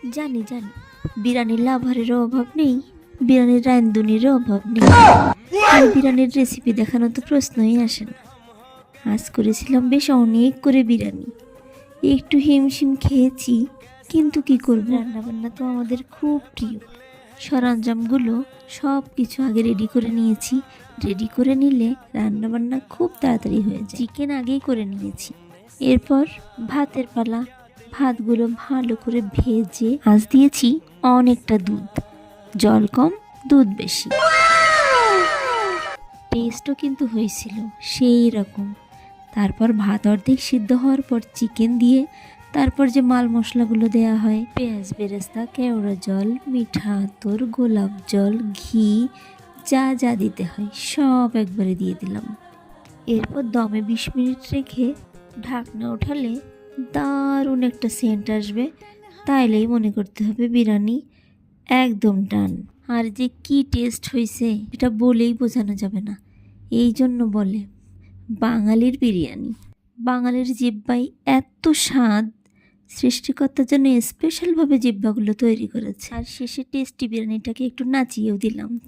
জানি জানি, বিরিয়ানির লাভারেরও অভাব নেই, বিরিয়ানির রান্ধুনিরও অভাব নেই, আর বিরিয়ানির রেসিপি দেখানো তো প্রশ্নই আসে না। আজ করেছিলাম বেশ অনেক করে বিরিয়ানি, একটু হিমশিম খেয়েছি, কিন্তু কি করব, রান্নাবান্না তো আমাদের খুব প্রিয়। সরঞ্জামগুলো সব কিছু আগে রেডি করে নিয়েছি। রেডি করে নিলে রান্নাবান্না খুব তাড়াতাড়ি হয়ে যায়। চিকেন আগেই করে নিয়েছি। এরপর ভাতের পালা। ভাতগুলো ভালো করে ভেজে আঁচ দিয়েছি অনেকটা দুধ, জল কম দুধ বেশি। টেস্টও কিন্তু হয়েছিল সেই রকম। তারপর ভাত অর্ধেক সিদ্ধ হওয়ার পর চিকেন দিয়ে তারপর যে মাল মশলাগুলো দেয়া হয়, পেঁয়াজ বেরেস্তা, কেওড়া জল, মিঠা আতর, গোলাপ জল, ঘি, যা যা দিতে হয় সব একবারে দিয়ে দিলাম। এরপর দমে 20 মিনিট রেখে ঢাকনা ওঠালে দারুণ একটা সেন্ট আসবে। তাইলেই মনে করতে হবে বিরিয়ানি একদম ডান। আর যে কি টেস্ট হয়েছে এটা বলেই বোঝানো যাবে না। এই জন্য বলে বাঙালির বিরিয়ানি। বাঙালির জিহ্বায় এত স্বাদ, সৃষ্টিকর্তা যেন স্পেশালভাবে জিহ্বাগুলো তৈরি করেছে। আর শেষে টেস্টি বিরিয়ানিটাকে একটু নাচিয়েও দিলাম।